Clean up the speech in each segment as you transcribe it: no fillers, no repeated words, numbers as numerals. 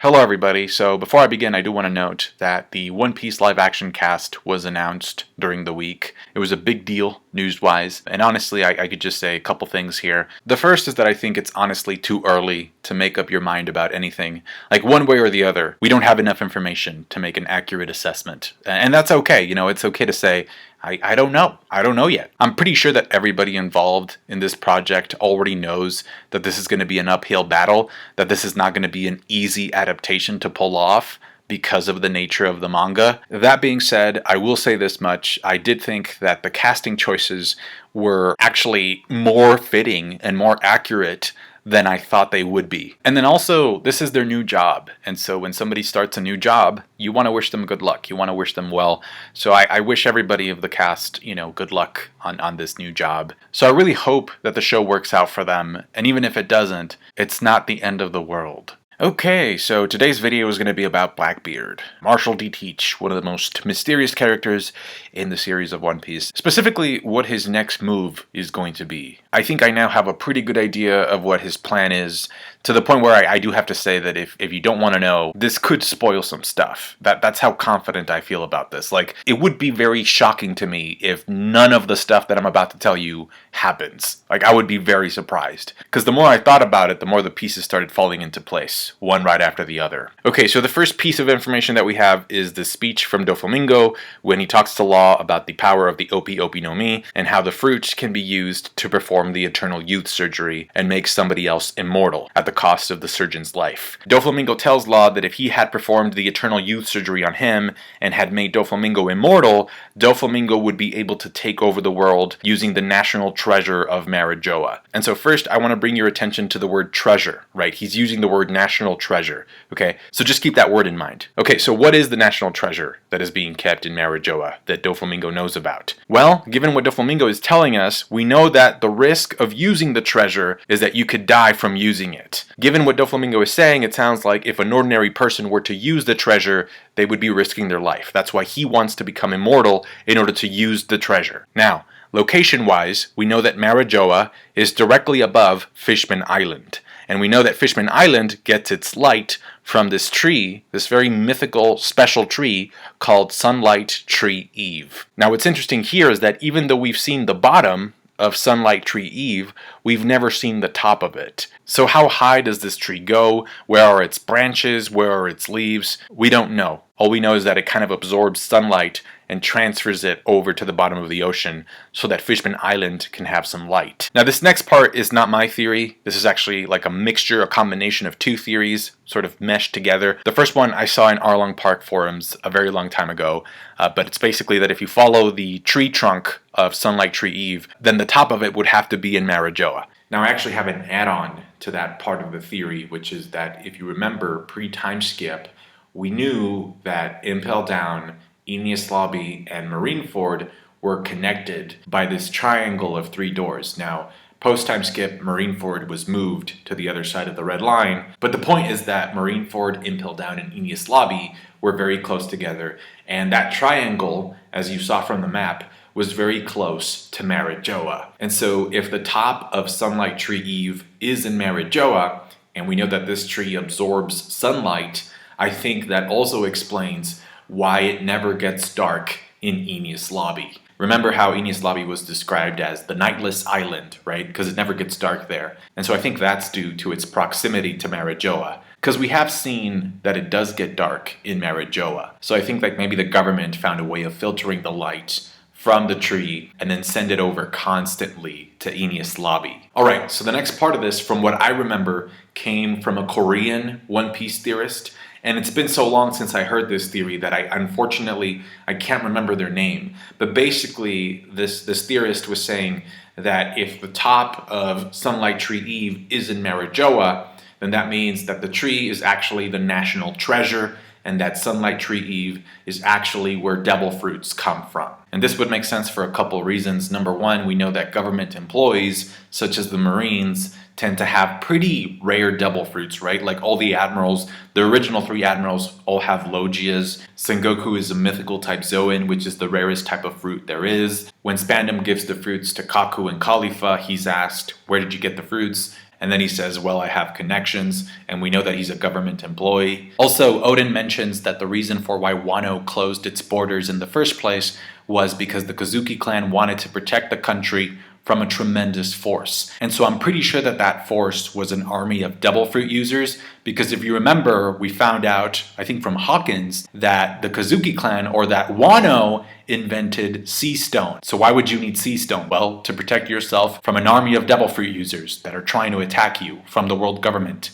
Hello everybody, so before I begin I do want to note that the One Piece live action cast was announced during the week. It was a big deal, news-wise, and honestly I could just say a couple things here. The first is that I think it's honestly too early to make up your mind about anything. Like one way or the other, we don't have enough information to make an accurate assessment. And that's okay, it's okay to say, I don't know. I don't know yet. I'm pretty sure that everybody involved in this project already knows that this is going to be an uphill battle, that this is not going to be an easy adaptation to pull off because of the nature of the manga. That being said, I will say this much. I did think that the casting choices were actually more fitting and more accurate than I thought they would be. And then also, this is their new job. And so when somebody starts a new job, you want to wish them good luck. You want to wish them well. So I wish everybody of the cast, good luck on this new job. So I really hope that the show works out for them. And even if it doesn't, it's not the end of the world. Okay, so today's video is going to be about Blackbeard, Marshall D. Teach, one of the most mysterious characters in the series of One Piece. Specifically, what his next move is going to be. I think I now have a pretty good idea of what his plan is, to the point where I do have to say that if you don't want to know, this could spoil some stuff. That's how confident I feel about this. Like, it would be very shocking to me if none of the stuff that I'm about to tell you happens. Like, I would be very surprised. Because the more I thought about it, the more the pieces started falling into place, one right after the other. Okay, so the first piece of information that we have is the speech from Doflamingo when he talks to Law about the power of the Opi Opi no Mi and how the fruits can be used to perform the eternal youth surgery and make somebody else immortal at the cost of the surgeon's life. Doflamingo tells Law that if he had performed the eternal youth surgery on him and had made Doflamingo immortal, Doflamingo would be able to take over the world using the national treasure of Marijoa. And so first, I want to bring your attention to the word treasure, right? He's using the word national treasure, okay? So just keep that word in mind. Okay, so what is the national treasure that is being kept in Marijoa that Doflamingo knows about? Well, given what Doflamingo is telling us, we know that the risk of using the treasure is that you could die from using it. Given what Doflamingo is saying, it sounds like if an ordinary person were to use the treasure, they would be risking their life. That's why he wants to become immortal in order to use the treasure. Now, location-wise, we know that Marijoa is directly above Fishman Island. And we know that Fishman Island gets its light from this tree, this very mythical, special tree called Sunlight Tree Eve. Now what's interesting here is that even though we've seen the bottom of Sunlight Tree Eve, we've never seen the top of it. So how high does this tree go? Where are its branches? Where are its leaves? We don't know. All we know is that it kind of absorbs sunlight and transfers it over to the bottom of the ocean so that Fishman Island can have some light. Now this next part is not my theory. This is actually like a mixture, a combination of two theories sort of meshed together. The first one I saw in Arlong Park forums a very long time ago, but it's basically that if you follow the tree trunk of Sunlight Tree Eve, then the top of it would have to be in Marijoa. Now I actually have an add-on to that part of the theory, which is that if you remember pre-time skip, we knew that Impel Down, Enies Lobby, and Marineford were connected by this triangle of three doors. Now, post-time skip, Marineford was moved to the other side of the red line, but the point is that Marineford, Impel Down, and Enies Lobby were very close together, and that triangle, as you saw from the map, was very close to Marijoa. And so if the top of Sunlight Tree Eve is in Marijoa, and we know that this tree absorbs sunlight, I think that also explains why it never gets dark in Enies Lobby. Remember how Enies Lobby was described as the nightless island, right? Because it never gets dark there. And so I think that's due to its proximity to Marijoa. Because we have seen that it does get dark in Marijoa. So I think like maybe the government found a way of filtering the light from the tree and then send it over constantly to Enies Lobby. Alright, so the next part of this, from what I remember, came from a Korean One Piece theorist. And it's been so long since I heard this theory that unfortunately I can't remember their name. But basically this theorist was saying that if the top of Sunlight Tree Eve is in Marijoa, then that means that the tree is actually the national treasure and that Sunlight Tree Eve is actually where devil fruits come from. And this would make sense for a couple reasons. Number one, we know that government employees, such as the Marines, tend to have pretty rare devil fruits, right? Like all the admirals, the original three admirals all have logias. Sengoku is a mythical type Zoan, which is the rarest type of fruit there is. When Spandam gives the fruits to Kaku and Khalifa, he's asked, where did you get the fruits? And then he says, well, I have connections, and we know that he's a government employee. Also, Odin mentions that the reason for why Wano closed its borders in the first place was because the Kozuki clan wanted to protect the country from a tremendous force. And so I'm pretty sure that that force was an army of devil fruit users, because if you remember, we found out, I think from Hawkins, that the Kozuki clan, or that Wano, invented sea stone. So why would you need sea stone? Well, to protect yourself from an army of devil fruit users that are trying to attack you from the world government,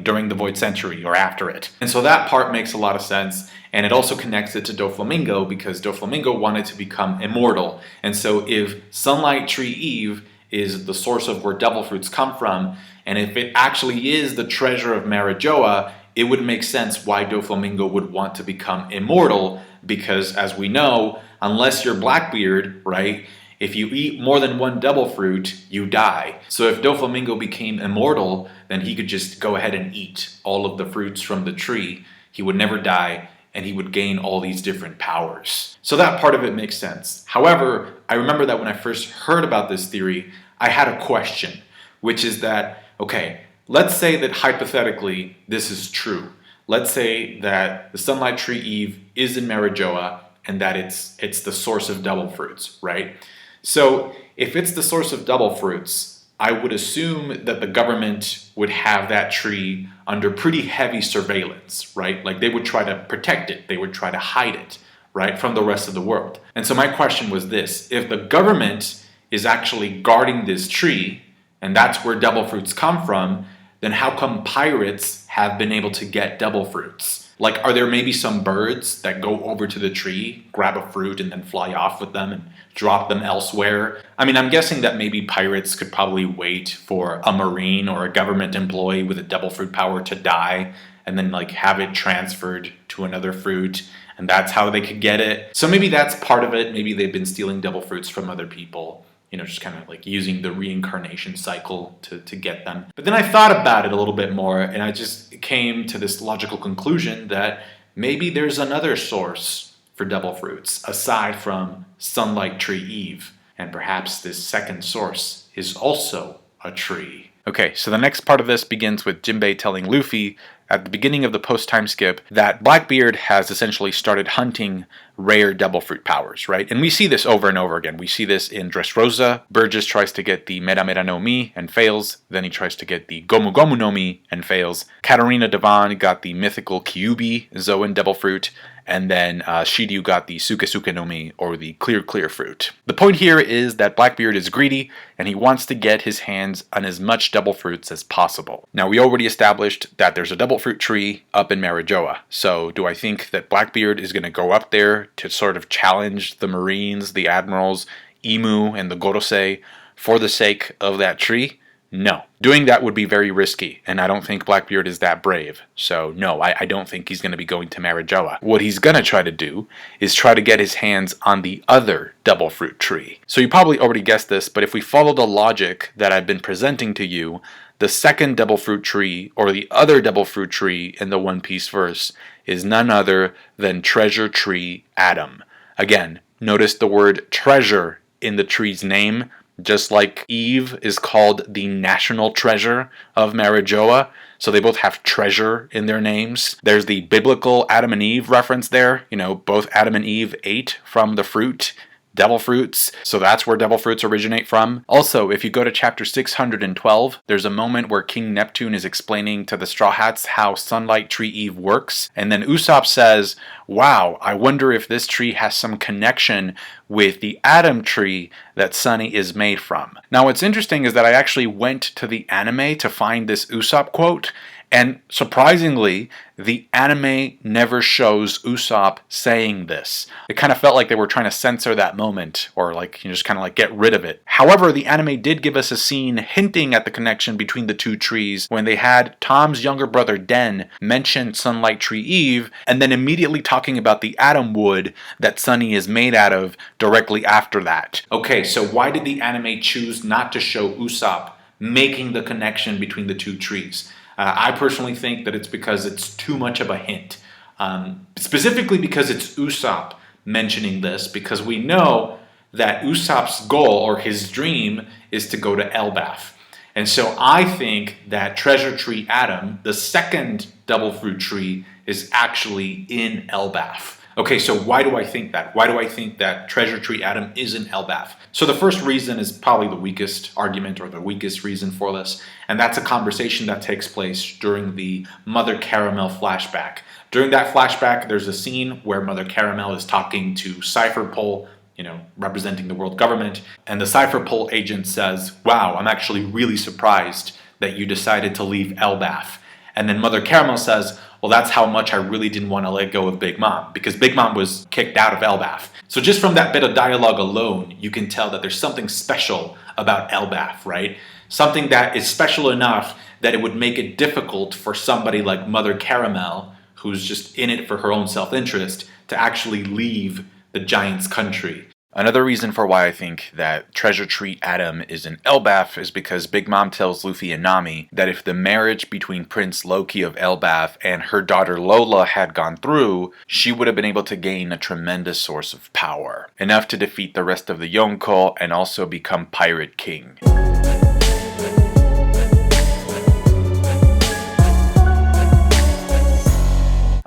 during the Void Century or after it. And so that part makes a lot of sense. And it also connects it to Doflamingo, because Doflamingo wanted to become immortal. And so if Sunlight Tree Eve is the source of where devil fruits come from, and if it actually is the treasure of Marijoa, it would make sense why Doflamingo would want to become immortal, because as we know, unless you're Blackbeard, right, if you eat more than one devil fruit, you die. So if Doflamingo became immortal, then he could just go ahead and eat all of the fruits from the tree. He would never die, and he would gain all these different powers. So that part of it makes sense. However, I remember that when I first heard about this theory, I had a question, which is that, okay, let's say that hypothetically this is true. Let's say that the Sunlight Tree Eve is in Marijoa and that it's the source of devil fruits, right? So if it's the source of devil fruits, I would assume that the government would have that tree under pretty heavy surveillance, right? Like they would try to protect it, they would try to hide it, right, from the rest of the world. And so my question was this: if the government is actually guarding this tree, and that's where devil fruits come from, then how come pirates have been able to get devil fruits? Like, are there maybe some birds that go over to the tree, grab a fruit, and then fly off with them and drop them elsewhere? I mean, I'm guessing that maybe pirates could probably wait for a marine or a government employee with a devil fruit power to die, and then like have it transferred to another fruit, and that's how they could get it. So maybe that's part of it. Maybe they've been stealing devil fruits from other people, just kind of like using the reincarnation cycle to get them. But then I thought about it a little bit more, and I just came to this logical conclusion that maybe there's another source for devil fruits aside from Sunlight Tree Eve, and perhaps this second source is also a tree. Okay, so the next part of this begins with Jinbei telling Luffy at the beginning of the post-time skip that Blackbeard has essentially started hunting rare devil fruit powers, right? And we see this over and over again. We see this in Dressrosa. Burgess tries to get the Mera Mera no Mi and fails. Then he tries to get the Gomu Gomu no Mi and fails. Katarina Devon got the mythical Kyuubi Zoan devil fruit. And then Shiryu got the Suke Suke no Mi, or the Clear Clear fruit. The point here is that Blackbeard is greedy, and he wants to get his hands on as much devil fruits as possible. Now, we already established that there's a devil fruit tree up in Marijoa. So do I think that Blackbeard is going to go up there to sort of challenge the Marines, the Admirals, Imu, and the Gorosei for the sake of that tree? No. Doing that would be very risky, and I don't think Blackbeard is that brave. So no, I don't think he's going to be going to Marijoa. What he's going to try to do is try to get his hands on the other devil fruit tree. So you probably already guessed this, but if we follow the logic that I've been presenting to you, the second devil fruit tree, or the other devil fruit tree in the One Piece verse, is none other than Treasure Tree Adam. Again, notice the word treasure in the tree's name. Just like Eve is called the national treasure of Marijoa, so they both have treasure in their names. There's the biblical Adam and Eve reference there. Both Adam and Eve ate from the fruit, devil fruits, so that's where devil fruits originate from. Also, if you go to chapter 612, there's a moment where King Neptune is explaining to the Straw Hats how Sunlight Tree Eve works, and then Usopp says, wow, I wonder if this tree has some connection with the Adam tree that Sunny is made from. Now, what's interesting is that I actually went to the anime to find this Usopp quote, and surprisingly, the anime never shows Usopp saying this. It kind of felt like they were trying to censor that moment, or just kind of get rid of it. However, the anime did give us a scene hinting at the connection between the two trees when they had Tom's younger brother Den mention Sunlight Tree Eve, and then immediately talking about the Adam wood that Sunny is made out of directly after that. Okay, so why did the anime choose not to show Usopp making the connection between the two trees? I personally think that it's because it's too much of a hint. Specifically because it's Usopp mentioning this, because we know that Usopp's goal, or his dream, is to go to Elbaph. And so I think that Treasure Tree Adam, the second Devil Fruit tree, is actually in Elbaph. Okay, so why do I think that? Why do I think that Treasure Tree Adam is in Elbaph? So the first reason is probably the weakest argument or the weakest reason for this, and that's a conversation that takes place during the Mother Caramel flashback. During that flashback, there's a scene where Mother Caramel is talking to Cypher Pole, representing the world government, and the Cypher Pole agent says, "Wow, I'm actually really surprised that you decided to leave Elbaph." And then Mother Caramel says, "Well, that's how much I really didn't want to let go of Big Mom, because Big Mom was kicked out of Elbaph." So just from that bit of dialogue alone, you can tell that there's something special about Elbaph, right? Something that is special enough that it would make it difficult for somebody like Mother Caramel, who's just in it for her own self-interest, to actually leave the Giant's country. Another reason for why I think that Treasure Tree Adam is in Elbaph is because Big Mom tells Luffy and Nami that if the marriage between Prince Loki of Elbaph and her daughter Lola had gone through, she would have been able to gain a tremendous source of power, enough to defeat the rest of the Yonko and also become Pirate King.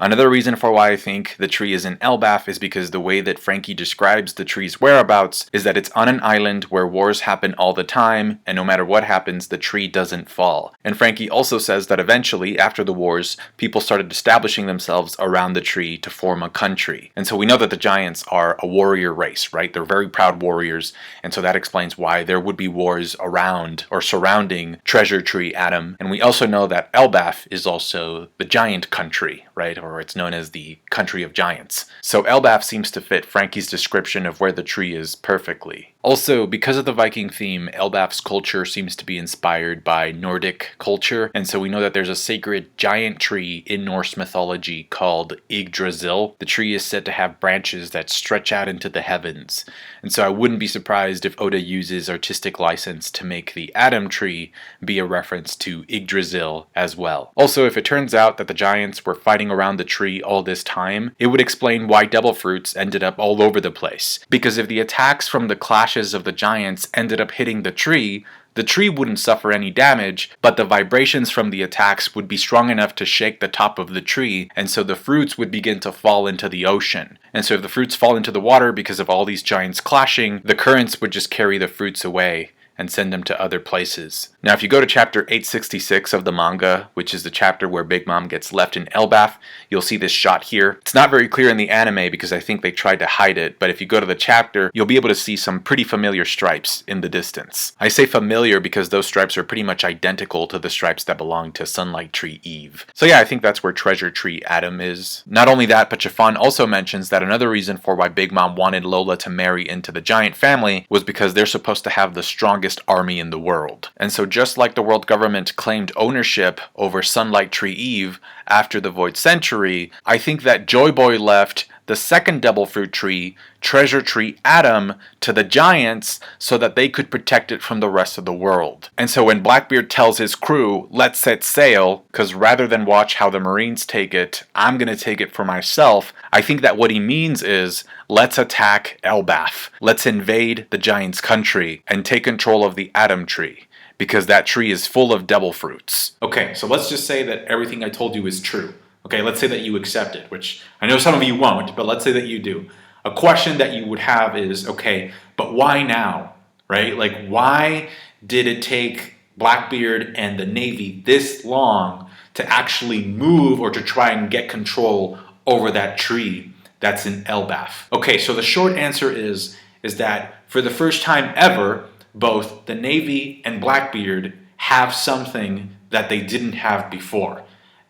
Another reason for why I think the tree is in Elbaph is because the way that Frankie describes the tree's whereabouts is that it's on an island where wars happen all the time, and no matter what happens, the tree doesn't fall. And Frankie also says that eventually, after the wars, people started establishing themselves around the tree to form a country. And so we know that the Giants are a warrior race, right? They're very proud warriors, and so that explains why there would be wars around or surrounding Treasure Tree Adam. And we also know that Elbaph is also the giant country, right? Or it's known as the country of giants. So Elbaph seems to fit Frankie's description of where the tree is perfectly. Also, because of the Viking theme, Elbaph's culture seems to be inspired by Nordic culture, and so we know that there's a sacred giant tree in Norse mythology called Yggdrasil. The tree is said to have branches that stretch out into the heavens, and so I wouldn't be surprised if Oda uses artistic license to make the Adam tree be a reference to Yggdrasil as well. Also, if it turns out that the giants were fighting around the tree all this time, it would explain why devil fruits ended up all over the place. Because if the attacks from the clashes of the giants ended up hitting the tree wouldn't suffer any damage, but the vibrations from the attacks would be strong enough to shake the top of the tree, and so the fruits would begin to fall into the ocean. And so if the fruits fall into the water because of all these giants clashing, the currents would just carry the fruits away and send them to other places. Now, if you go to chapter 866 of the manga, which is the chapter where Big Mom gets left in Elbaph, you'll see this shot here. It's not very clear in the anime because I think they tried to hide it, but if you go to the chapter, you'll be able to see some pretty familiar stripes in the distance. I say familiar because those stripes are pretty much identical to the stripes that belong to Sunlight Tree Eve. So yeah, I think that's where Treasure Tree Adam is. Not only that, but Chiffon also mentions that another reason for why Big Mom wanted Lola to marry into the giant family was because they're supposed to have the strongest army in the world. And so just like the world government claimed ownership over Sunlight Tree Eve after the Void Century, I think that Joy Boy left the second Devil Fruit tree, Treasure Tree Adam, to the giants so that they could protect it from the rest of the world. And so when Blackbeard tells his crew, let's set sail, because rather than watch how the Marines take it, I'm going to take it for myself, I think that what he means is, let's attack Elbaph. Let's invade the giants' country and take control of the Adam tree, because that tree is full of devil fruits. Okay, so let's just say that everything I told you is true. Okay, let's say that you accept it, which I know some of you won't, but let's say that you do. A question that you would have is, okay, but why now, right? Like, why did it take Blackbeard and the Navy this long to actually move or to try and get control over that tree that's in Elbaph? Okay, so the short answer is that for the first time ever, both the Navy and Blackbeard have something that they didn't have before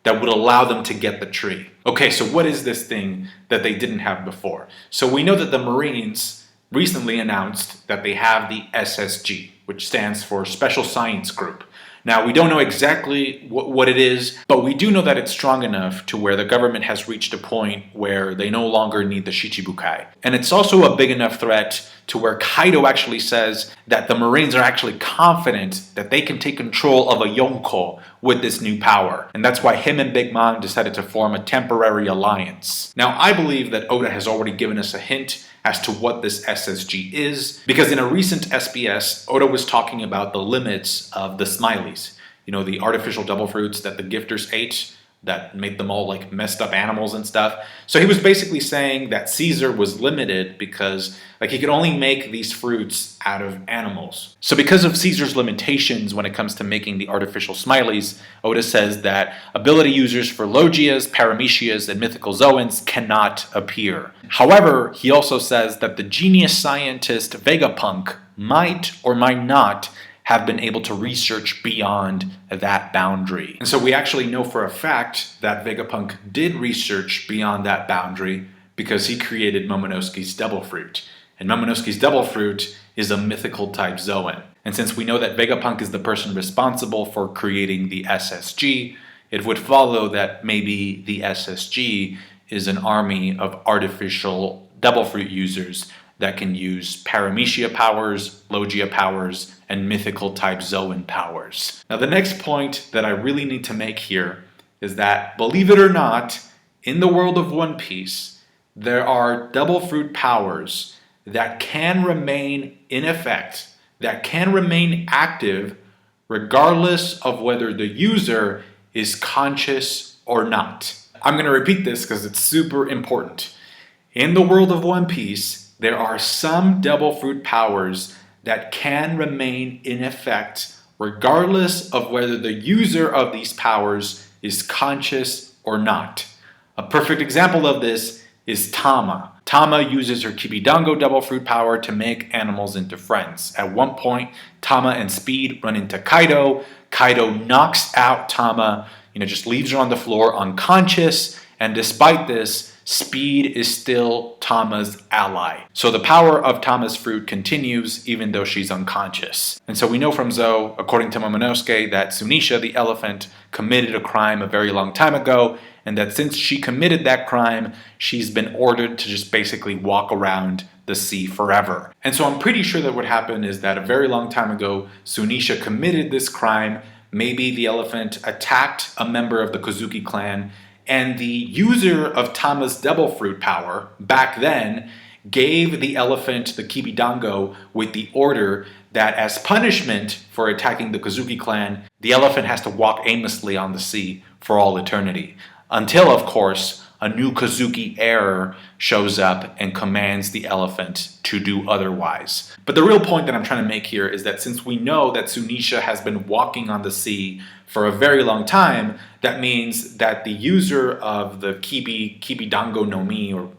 that would allow them to get the tree. Okay, so what is this thing that they didn't have before? So we know that the Marines recently announced that they have the SSG, which stands for Special Science Group. Now, we don't know exactly what it is, but we do know that it's strong enough to where the government has reached a point where they no longer need the Shichibukai. And it's also a big enough threat to where Kaido actually says that the Marines are actually confident that they can take control of a Yonko with this new power. And that's why him and Big Mom decided to form a temporary alliance. Now, I believe that Oda has already given us a hint as to what this SSG is, because in a recent SBS, Oda was talking about the limits of the Smileys. You know, the artificial devil fruits that the gifters ate that made them all like messed up animals and stuff. So he was basically saying that Caesar was limited because like he could only make these fruits out of animals. So because of Caesar's limitations when it comes to making the artificial smileys, Oda says that ability users for Logias, Paramecias, and mythical Zoans cannot appear. However, he also says that the genius scientist Vegapunk might or might not have been able to research beyond that boundary. And so we actually know for a fact that Vegapunk did research beyond that boundary because he created Momonosuke's Devil Fruit. And Momonosuke's Devil Fruit is a mythical type Zoan. And since we know that Vegapunk is the person responsible for creating the SSG, it would follow that maybe the SSG is an army of artificial Devil Fruit users that can use Paramecia powers, Logia powers, and mythical type Zoan powers. Now the next point that I really need to make here is that, believe it or not, in the world of One Piece, there are Devil Fruit powers that can remain in effect, that can remain active, regardless of whether the user is conscious or not. I'm going to repeat this because it's super important. In the world of One Piece, there are some Devil Fruit powers that can remain in effect regardless of whether the user of these powers is conscious or not. A perfect example of this is Tama. Tama uses her Kibidango Devil Fruit power to make animals into friends. At one point, Tama and Speed run into Kaido. Kaido knocks out Tama, just leaves her on the floor unconscious, and despite this, Speed is still Tama's ally. So the power of Tama's fruit continues even though she's unconscious. And so we know from Zou, according to Momonosuke, that Sunisha the elephant committed a crime a very long time ago, and that since she committed that crime, she's been ordered to just basically walk around the sea forever. And so I'm pretty sure that what happened is that a very long time ago, Sunisha committed this crime. Maybe the elephant attacked a member of the Kozuki clan, and the user of Tama's Devil Fruit power, back then, gave the elephant the Kibidango with the order that as punishment for attacking the Kozuki clan, the elephant has to walk aimlessly on the sea for all eternity. Until, of course, a new Kozuki heir shows up and commands the elephant to do otherwise. But the real point that I'm trying to make here is that since we know that Sunisha has been walking on the sea for a very long time, that means that the user of the Kibidango no Mi, or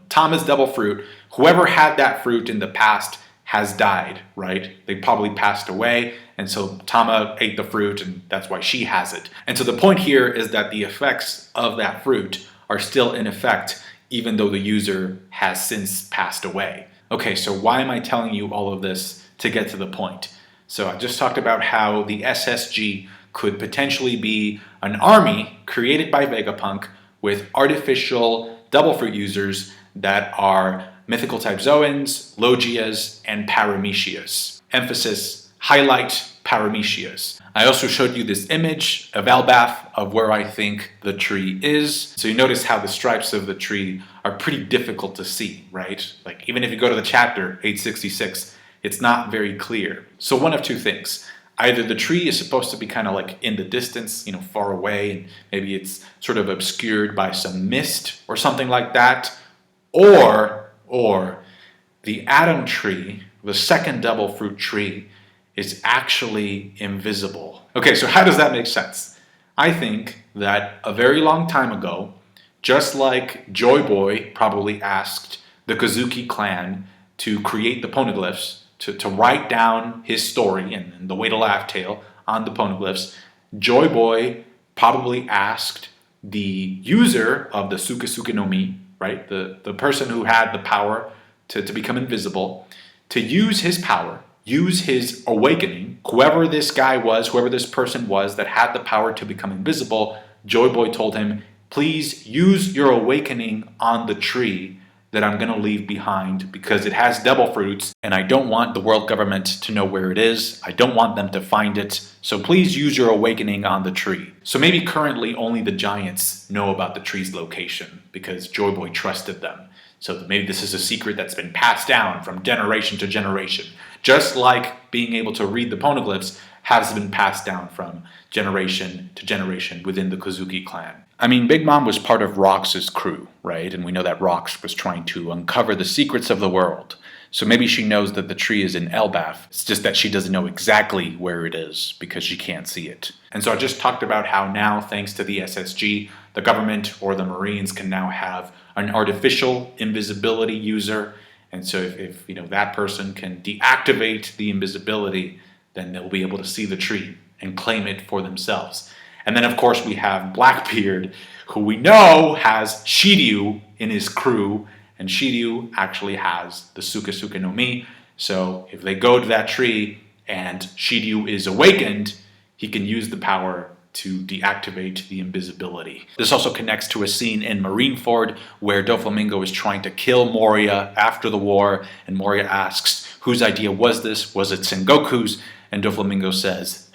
Tama's Devil Fruit, whoever had that fruit in the past has died, right? They probably passed away, and so Tama ate the fruit, and that's why she has it. And so the point here is that the effects of that fruit are still in effect, even though the user has since passed away. Okay, so why am I telling you all of this to get to the point? So I just talked about how the SSG could potentially be an army created by Vegapunk with artificial Devil Fruit users that are mythical type Zoans, Logias, and Paramecias. Emphasis, highlight Paramecias. I also showed you this image of Elbaph of where I think the tree is. So you notice how the stripes of the tree are pretty difficult to see, right? Like even if you go to the chapter 866, it's not very clear. So one of two things. Either the tree is supposed to be kind of like in the distance, far away, and maybe it's sort of obscured by some mist or something like that, or the Adam tree, the second Devil Fruit tree, is actually invisible. Okay, so how does that make sense? I think that a very long time ago, just like Joy Boy probably asked the Kozuki clan to create the poneglyphs, to write down his story and the Way to Laugh tale on the poneglyphs, Joy Boy probably asked the user of the Sukesuke no Mi, right, the person who had the power to become invisible, to use his power, use his awakening. Whoever this guy was, whoever this person was that had the power to become invisible, Joy Boy told him, please use your awakening on the tree that I'm going to leave behind because it has devil fruits and I don't want the world government to know where it is. I don't want them to find it. So please use your awakening on the tree. So maybe currently only the giants know about the tree's location because Joy Boy trusted them. So maybe this is a secret that's been passed down from generation to generation. Just like being able to read the poneglyphs has been passed down from generation to generation within the Kozuki clan. I mean, Big Mom was part of Rox's crew, right? And we know that Rox was trying to uncover the secrets of the world. So maybe she knows that the tree is in Elbaph. It's just that she doesn't know exactly where it is because she can't see it. And so I just talked about how now, thanks to the SSG, the government or the Marines can now have an artificial invisibility user. And so if that person can deactivate the invisibility, then they'll be able to see the tree and claim it for themselves. And then, of course, we have Blackbeard, who we know has Shiryu in his crew, and Shiryu actually has the Suke no Mi. So if they go to that tree and Shiryu is awakened, he can use the power to deactivate the invisibility. This also connects to a scene in Marineford where Doflamingo is trying to kill Moria after the war, and Moria asks, whose idea was this? Was it Sengoku's? And Doflamingo says,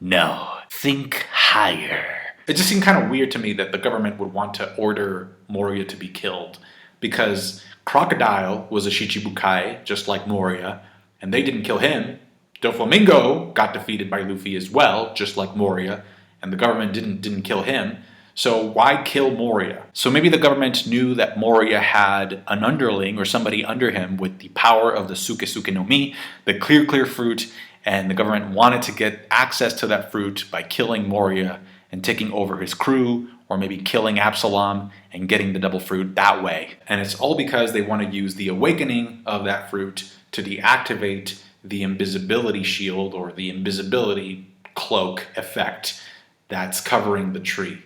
no, think higher. It just seemed kind of weird to me that the government would want to order Moria to be killed because Crocodile was a Shichibukai, just like Moria, and they didn't kill him. Doflamingo got defeated by Luffy as well, just like Moria, and the government didn't kill him. So why kill Moria? So maybe the government knew that Moria had an underling or somebody under him with the power of the Suke no Mi, the clear fruit, and the government wanted to get access to that fruit by killing Moria and taking over his crew, or maybe killing Absalom and getting the devil fruit that way. And it's all because they want to use the awakening of that fruit to deactivate the invisibility shield or the invisibility cloak effect that's covering the tree.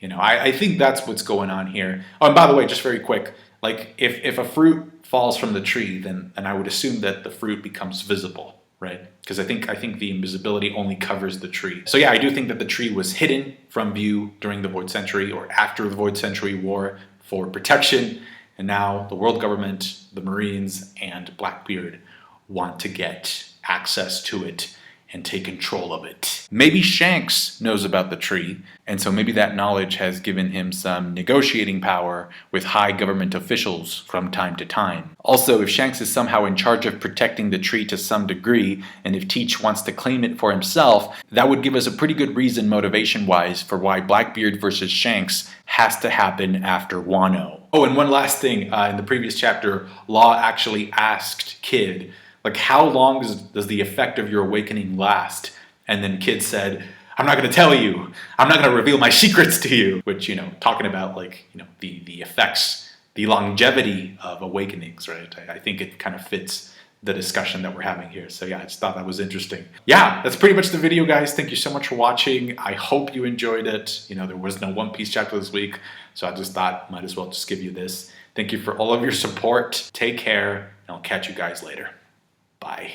I think that's what's going on here. Oh, and by the way, just very quick, like if a fruit falls from the tree, then I would assume that the fruit becomes visible, right? Because I think the invisibility only covers the tree. So yeah, I do think that the tree was hidden from view during the Void Century or after the Void Century War for protection, and now the world government, the Marines, and Blackbeard want to get access to it and take control of it. Maybe Shanks knows about the tree, and so maybe that knowledge has given him some negotiating power with high government officials from time to time. Also, if Shanks is somehow in charge of protecting the tree to some degree, and if Teach wants to claim it for himself, that would give us a pretty good reason motivation-wise for why Blackbeard versus Shanks has to happen after Wano. Oh, and one last thing, in the previous chapter, Law actually asked Kid, like, how long does the effect of your awakening last? And then Kid said, I'm not going to tell you. I'm not going to reveal my secrets to you. Which, talking about, the effects, the longevity of awakenings, right? I think it kind of fits the discussion that we're having here. So yeah, I just thought that was interesting. Yeah, that's pretty much the video, guys. Thank you so much for watching. I hope you enjoyed it. There was no One Piece chapter this week, so I just thought might as well just give you this. Thank you for all of your support. Take care, and I'll catch you guys later. Bye.